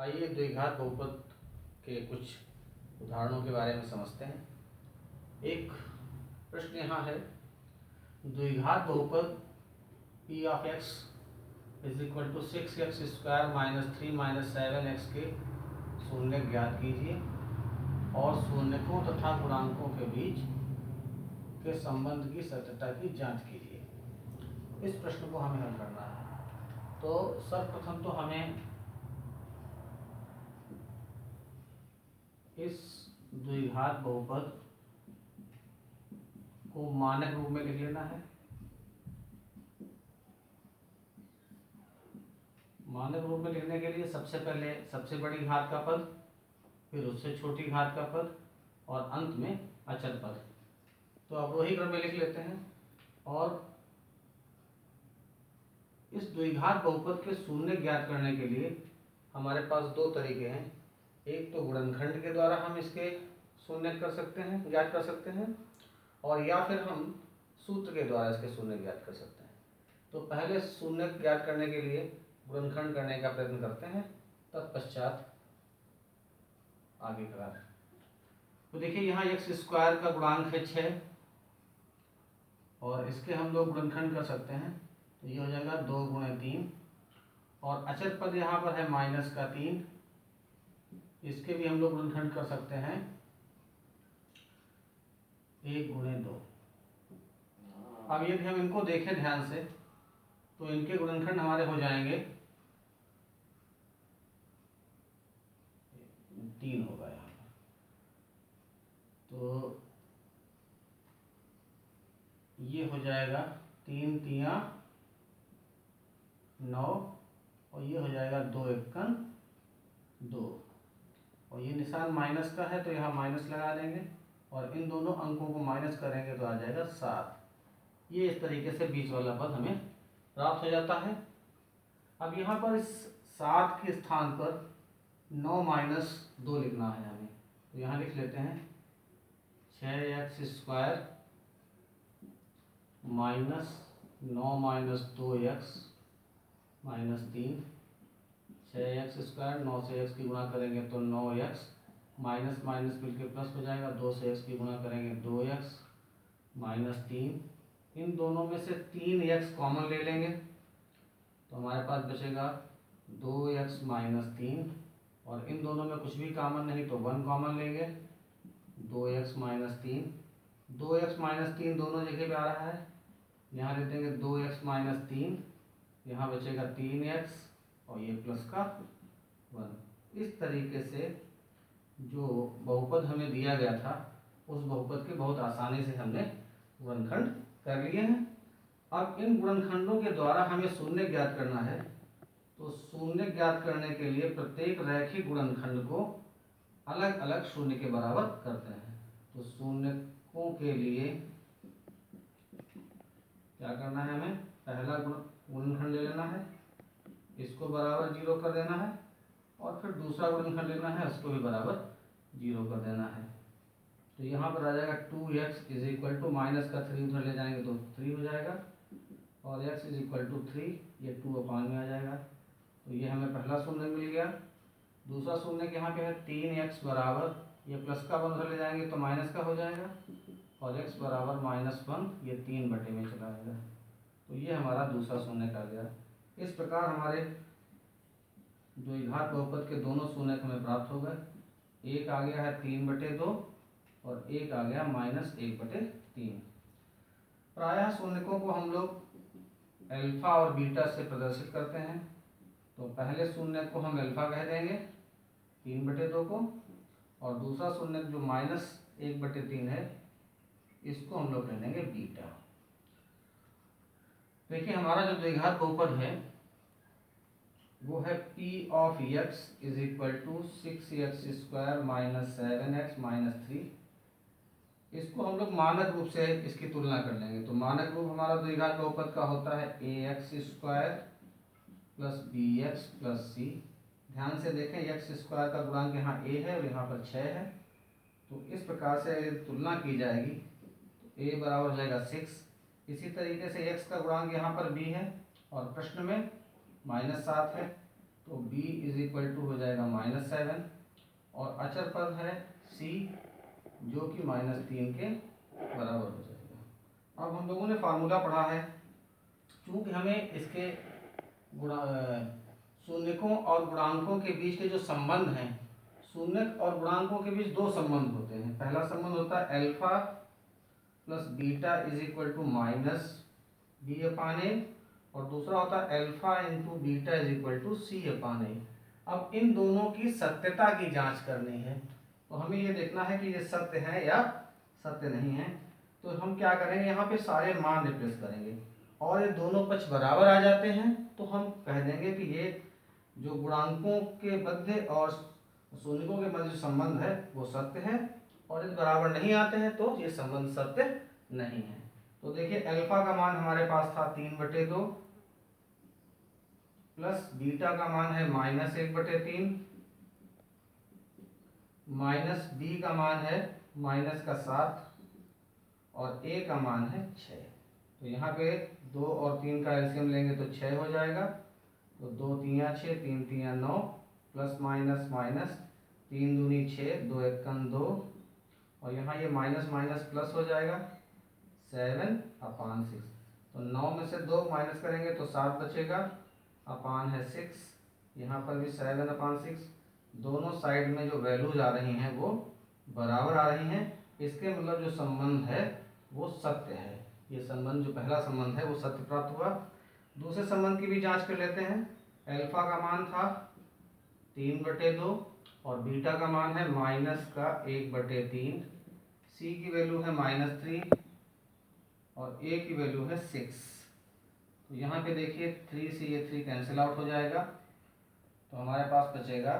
आइए द्विघात बहुपद के कुछ उदाहरणों के बारे में समझते हैं। एक प्रश्न यहाँ है, द्विघात बहुपद p of x is equal to 6x square minus 3 minus 7x के शून्य ज्ञात कीजिए और शून्यकों तथा गुणांकों के बीच के संबंध की सत्यता की जांच कीजिए। इस प्रश्न को हमें हल करना है। तो सर्वप्रथम तो हमें इस द्विघात बहुपद को मानक रूप में लिख लेना है। मानक रूप में लिखने के लिए सबसे पहले सबसे बड़ी घात का पद, फिर उससे छोटी घात का पद और अंत में अचर पद। तो अवरोही क्रम में लिख लेते हैं। और इस द्विघात बहुपद के शून्य ज्ञात करने के लिए हमारे पास दो तरीके हैं। एक तो गुणनखंड के द्वारा हम इसके शून्य कर सकते हैं, ज्ञात कर सकते हैं, और या फिर हम सूत्र के द्वारा इसके शून्य ज्ञात कर सकते हैं। तो पहले शून्य ज्ञात करने के लिए गुणनखंड करने का प्रयत्न करते हैं, तत्पश्चात आगे का। तो देखिए यहाँ x स्क्वायर का गुणांक है 6 और इसके हम लोग गुणनखंड कर सकते हैं। तो ये हो जाएगा 2 गुणे 3 और अचर पद यहाँ पर है माइनस का 3, इसके भी हम लोग गुणनखंड कर सकते हैं 1 गुणे 2। अब यदि हम इनको देखें ध्यान से तो इनके गुणनखंड हमारे हो जाएंगे 3 होगा यहाँ पर। तो ये हो जाएगा 3 तिया 9 और ये हो जाएगा 2 एकम 2 और ये निशान माइनस का है तो यहाँ माइनस लगा देंगे और इन दोनों अंकों को माइनस करेंगे तो आ जाएगा 7। ये इस तरीके से बीच वाला पद हमें प्राप्त हो जाता है। अब यहाँ पर इस 7 के स्थान पर 9 माइनस 2 लिखना है हमें। तो यहाँ लिख लेते हैं 6x square minus 9 minus 2x minus 3। 6x square 9 से x की गुणा करेंगे तो 9x माइनस माइनस मिलकर प्लस हो जाएगा। 2 से x की गुणा करेंगे 2x माइनस 3। इन दोनों में से 3x कॉमन ले लेंगे तो हमारे पास बचेगा 2x माइनस 3 और इन दोनों में कुछ भी कॉमन नहीं तो 1 कॉमन लेंगे 2x माइनस 3। 2x माइनस 3 दोनों जगह पे आ रहा है, यहाँ ले देंगे 2x माइनस 3, यहाँ बचेगा 3x और ये प्लस का 1। इस तरीके से जो बहुपद हमें दिया गया था उस बहुपद के बहुत आसानी से हमने गुणनखंड कर लिए हैं। अब इन गुणनखंडों के द्वारा हमें शून्य ज्ञात करना है। तो शून्य ज्ञात करने के लिए प्रत्येक रैखिक गुणनखंड को अलग अलग शून्य के बराबर करते हैं। तो शून्यकों के लिए क्या करना है, हमें पहला गुणनखंड ले लेना है, इसको बराबर 0 कर देना है और फिर दूसरा गुणनखंड लेना है, उसको भी बराबर 0 कर देना है। तो यहाँ पर आ जाएगा 2x is equal to minus का 3 उधर ले जाएंगे तो 3 हो जाएगा और x इज इक्वल टू 3, ये 2 अपान में आ जाएगा। तो ये हमें पहला शून्य मिल गया। दूसरा शून्य यहाँ पे है 3x बराबर, ये प्लस का 1 उधर ले जाएंगे तो माइनस का हो जाएगा और x बराबर -1, ये 3 बटे में चला जाएगा। तो ये हमारा दूसरा शून्य का गया। इस प्रकार हमारे द्विघात बहुपद के दोनों शून्य हमें प्राप्त हो गए। एक आ गया है 3/2 और एक आ गया -1/3। प्रायः शून्यकों को हम लोग अल्फा और बीटा से प्रदर्शित करते हैं। तो पहले शून्य को हम अल्फा कह देंगे 3/2 को, और दूसरा शून्य जो -1/3 है इसको हम लोग कह देंगे बीटा। देखिए हमारा जो द्विघात बहुपद है वो है p of x is equal to 6x square minus 7x minus 3। इसको हम लोग मानक रूप से इसकी तुलना कर लेंगे। तो मानक रूप हमारा द्विघात बहुपद का होता है ax square plus bx plus c। ध्यान से देखें x स्क्वायर का गुणांक यहाँ a है और यहाँ पर 6 है। तो इस प्रकार से तुलना की जाएगी तो a बराबर हो जाएगा 6। इसी तरीके से x का गुणांक यहाँ पर b है और प्रश्न में -7 है तो b इज इक्वल टू हो जाएगा -7 और अचर पद है c जो कि -3 के बराबर हो जाएगा। अब हम लोगों ने फार्मूला पढ़ा है, चूँकि हमें इसके शून्यकों और गुणांकों के बीच के जो संबंध हैं, शून्यक और गुणांकों के बीच दो संबंध होते हैं। पहला संबंध होता है alpha plus beta is equal to minus B upon A, और दूसरा होता है alpha into beta is equal to C upon A. अब इन दोनों की सत्यता की जांच करनी है, तो हमें ये देखना है कि ये सत्य है या सत्य नहीं है। तो हम क्या करेंगे, यहाँ पे सारे मान रिप्लेस करेंगे और ये दोनों पक्ष बराबर आ जाते हैं तो हम कह देंगे कि ये जो गुणांकों के मध्य और शून्यकों के मध्य जो संबंध है वो सत्य है, और यदि बराबर नहीं आते हैं तो ये संबंध सत्य नहीं है। तो देखिए अल्फा का मान हमारे पास था 3/2 प्लस बीटा का मान है -1/3 माइनस बी का मान है -7 और ए का मान है 6। तो यहाँ पे 2 और 3 का एलसीएम लेंगे तो 6 हो जाएगा। तो 2 3 6, 3 3 9, प्लस माइनस माइनस 3 दूनी 6, 2 1 2, और यहाँ ये माइनस माइनस प्लस हो जाएगा 7/6। तो 9 में से 2 माइनस करेंगे तो 7 बचेगा, अपान है 6, यहाँ पर भी 7/6। दोनों साइड में जो वैल्यूज आ रही हैं वो बराबर आ रही हैं, इसके मतलब जो संबंध है वो सत्य है। ये संबंध जो पहला संबंध है वो सत्य प्राप्त हुआ। दूसरे संबंध की भी जांच कर लेते हैं। अल्फा का मान था 3/2 और बीटा का मान है -1/3, सी की वैल्यू है -3 और ए की वैल्यू है 6। तो यहाँ पे देखिए 3 से ये 3 कैंसिल आउट हो जाएगा, तो हमारे पास बचेगा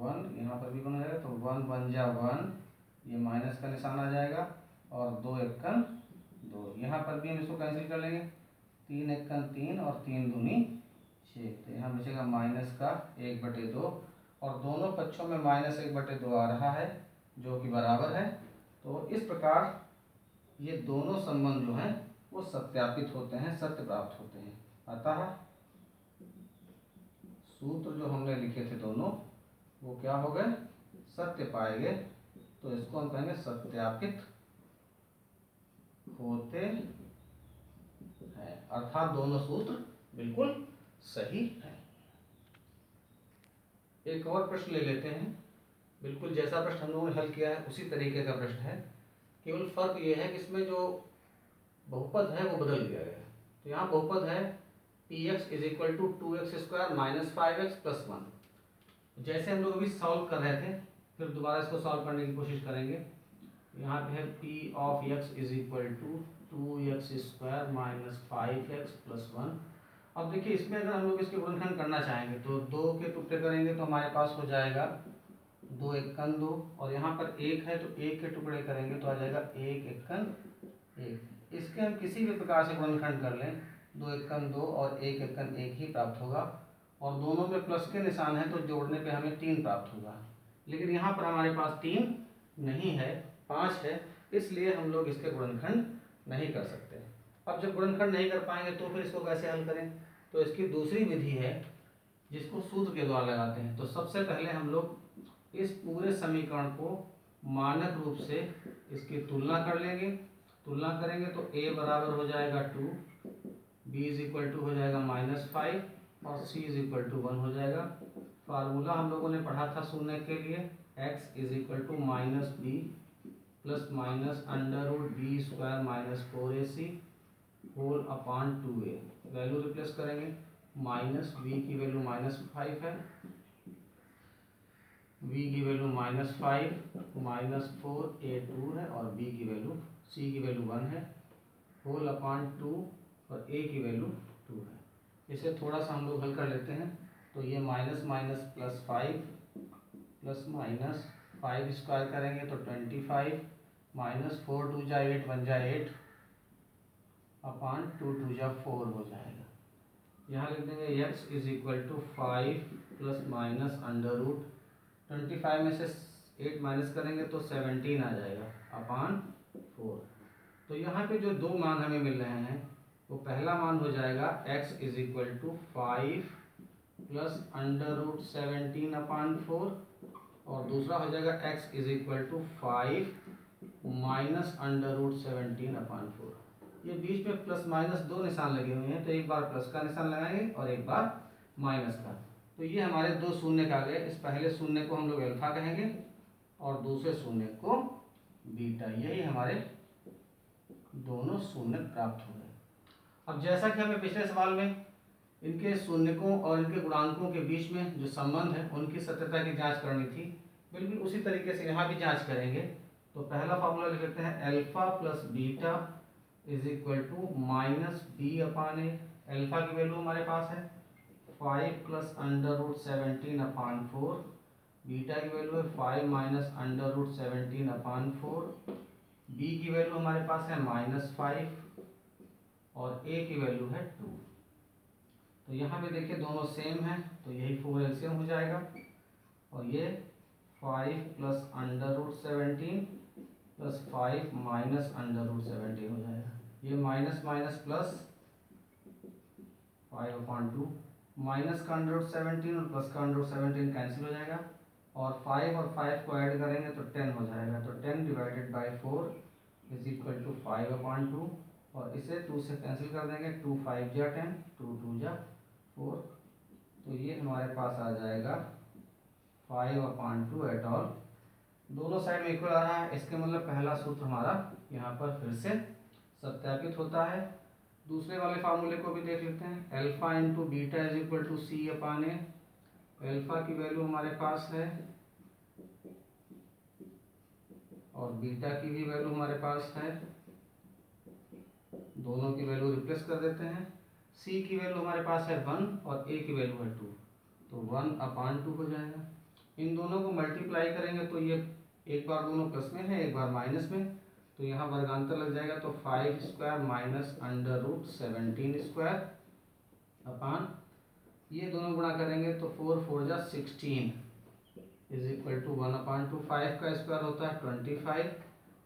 1, यहाँ पर भी 1 हो जाएगा, तो 1 1 जा 1, ये माइनस का निशान आ जाएगा, और 2 1 2, यहाँ पर भी हम इसको कैंसिल कर लेंगे, 3 1 3 और 3 दूनी 6, तो यहाँ बचेगा -1/2, और दोनों पक्षों में -1/2 आ रहा है जो कि बराबर है। तो इस प्रकार ये दोनों संबंध जो हैं वो सत्यापित होते हैं, सत्य प्राप्त होते हैं। अतः सूत्र जो हमने लिखे थे दोनों वो क्या हो गए, सत्य पाए गए। तो इसको हम कहेंगे सत्यापित होते हैं, अर्थात दोनों सूत्र बिल्कुल सही है। एक और प्रश्न ले लेते हैं, बिल्कुल जैसा प्रश्न हम लोगों ने हल किया है उसी तरीके का प्रश्न है, केवल फर्क ये है कि इसमें जो बहुपद है वो बदल दिया गया है। तो यहाँ बहुपद है px = 2x² - 5x + 1। जैसे हम लोग अभी सॉल्व कर रहे थे, फिर दोबारा इसको सॉल्व करने की कोशिश करेंगे। यहाँ पे है p of x = 2x² - 5x + 1। अब देखिए इसमें अगर हम लोग इसके गुणनखंड करना चाहेंगे तो 2 के टुकड़े करेंगे तो हमारे पास हो जाएगा 2 1 2, और यहाँ पर 1 है तो 1 के टुकड़े करेंगे तो आ जाएगा 1 1 1। इसके हम किसी भी प्रकार से गुणनखंड कर लें, 2 1 2 और 1 1 1 ही प्राप्त होगा, और दोनों में प्लस के निशान है तो जोड़ने पे हमें 3 प्राप्त होगा। लेकिन यहाँ पर हमारे पास 3 नहीं है, 5 है, इसलिए हम लोग इसके गुणनखंड नहीं कर सकते। अब जब गुणनखंड नहीं कर पाएंगे तो फिर इसको कैसे हल करें, तो इसकी दूसरी विधि है जिसको सूत्र के द्वारा लगाते हैं। तो सबसे पहले हम लोग इस पूरे समीकरण को मानक रूप से इसकी तुलना कर लेंगे। तुलना करेंगे तो a बराबर हो जाएगा 2, b = हो जाएगा -5 और c = 1 हो जाएगा। फार्मूला हम लोगों ने पढ़ा था शून्य के लिए, x = -b plus minus √b² - 4ac whole upon 2a। Value replace करेंगे, -b की वैल्यू -5 है, v की वैल्यू -5 -4a 2 है, और b की वैल्यू c की वैल्यू 1 है, होल अपान 2 और a की वैल्यू 2 है। इसे थोड़ा सा हम लोग हल कर लेते हैं। तो ये minus minus plus 5 plus minus 5 square करेंगे तो 25 -4 2 जा 8 1 जा 8 अपान 2 2 जा 4 हो जाएगा। यहाँ लिख देंगे x = 5 प्लस माइनस √25 में से 8 माइनस करेंगे तो 17 आ जाएगा अपान 4। तो यहाँ पे जो दो मान हमें मिल रहे हैं वो पहला मान हो जाएगा x = 5 प्लस √17/4 और दूसरा हो जाएगा x is equal to 5 minus √17/4। ये बीच में प्लस माइनस दो निशान लगे हुए हैं, तो एक बार प्लस का निशान लगाएंगे और एक बार माइनस का। तो ये हमारे दो शून्य का गए। इस पहले शून्य को हम लोग अल्फा कहेंगे और दूसरे शून्य को बीटा। यही हमारे दोनों शून्य प्राप्त हो गए। अब जैसा कि हमें पिछले सवाल में इनके शून्यकों और इनके गुणांकों के बीच में जो संबंध है उनकी सत्यता की जांच करनी थी, बिल्कुल उसी तरीके से यहाँ भी जांच करेंगे। तो पहला फॉर्मूला लिख लेते हैं, alpha plus beta is equal to minus b/a। Alpha की वैल्यू हमारे पास है 5 प्लस √17/4, बीटा की वैल्यू है 5 माइनस √17/4, बी की वैल्यू हमारे पास है -5 और ए की वैल्यू है 2। तो यहाँ पे देखिए दोनों सेम है, तो यही 4 एलसीएम हो जाएगा और ये 5 प्लस √17 प्लस 5 माइनस √17 हो जाएगा। ये माइनस माइनस प्लस 5/2, माइनस का √17 और प्लस का √17 कैंसिल हो जाएगा और 5 और 5 को ऐड करेंगे तो 10 हो जाएगा। तो 10 divided by 4 is equal to 5/2 और इसे 2 से कैंसिल कर देंगे। 2 5 जा 10, 2 2 जा 4। तो ये हमारे पास आ जाएगा 5/2 एट ऑल। दोनों साइड में इक्वल आ रहा है, इसके मतलब पहला सूत्र हमारा यहाँ पर फिर से सत्यापित होता है। दूसरे वाले फार्मूले को भी देख लेते हैं, alpha into beta is equal to c/a। Alpha की वैल्यू हमारे पास है और बीटा की भी वैल्यू हमारे पास है, दोनों की वैल्यू रिप्लेस कर देते हैं। c की वैल्यू हमारे पास है 1 और a की वैल्यू है 2, तो 1/2 हो जाएगा। इन दोनों को मल्टीप्लाई करेंगे तो ये एक बार दोनों प्लस में है, एक बार माइनस में, तो यहाँ वर्गांतर लग जाएगा। तो 5 स्क्वायर माइनस √17 अपान ये दोनों गुणा करेंगे तो 4 4 जा 16 इज इक्वल टू 1/2। 5 का स्क्वायर होता है 25,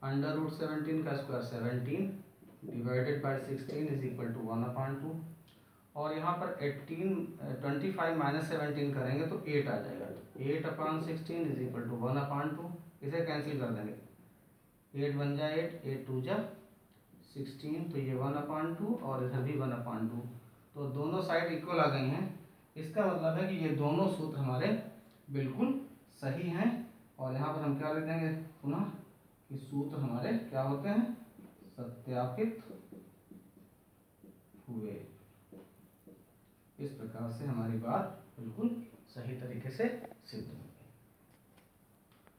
√17 का square 17 divided by 16 is equal to 1/2। और यहाँ पर 25 माइनस 17 करेंगे तो 8 आ जाएगा। 8/16 इज इक्वल टू 1/2। इसे कैंसिल कर देंगे, 8 1 जा 8, 8 2 जा 16, तो ये 1/2 और इधर भी 1/2। तो दोनों साइड इक्वल आ गई हैं। इसका मतलब है कि ये दोनों सूत्र हमारे बिल्कुल सही हैं। और यहाँ पर हम क्या लिख देंगे पुनः कि सूत्र हमारे क्या होते हैं, सत्यापित हुए। इस प्रकार से हमारी बात बिल्कुल सही तरीके से सिद्ध हुई।